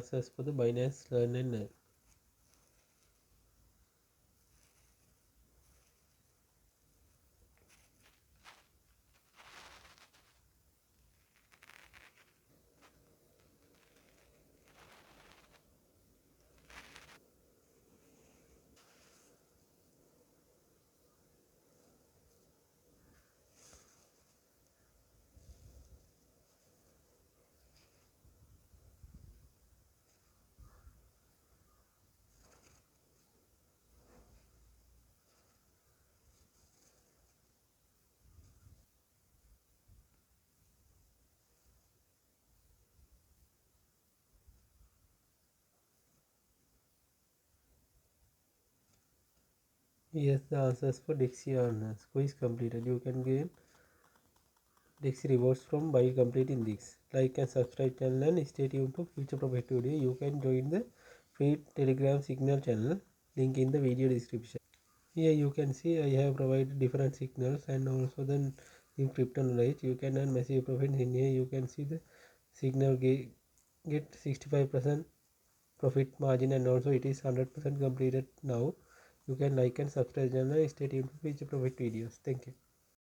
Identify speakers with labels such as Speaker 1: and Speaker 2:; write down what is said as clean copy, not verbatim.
Speaker 1: answers for the Binance Learn and Earn. Yes, the answers for DEXE Earn quiz completed. You can gain DeXe Rewards from by completing this. Like and subscribe channel and stay tuned to future profit video. You can join the free Telegram signal channel. Link in the video description. Here you can see I have provided different signals and also the new crypto knowledge. You can earn massive profit in here. You can see the signal get 65% profit margin and also it is 100% completed now. You can like and subscribe channel and stay tuned for future profit videos. Thank you.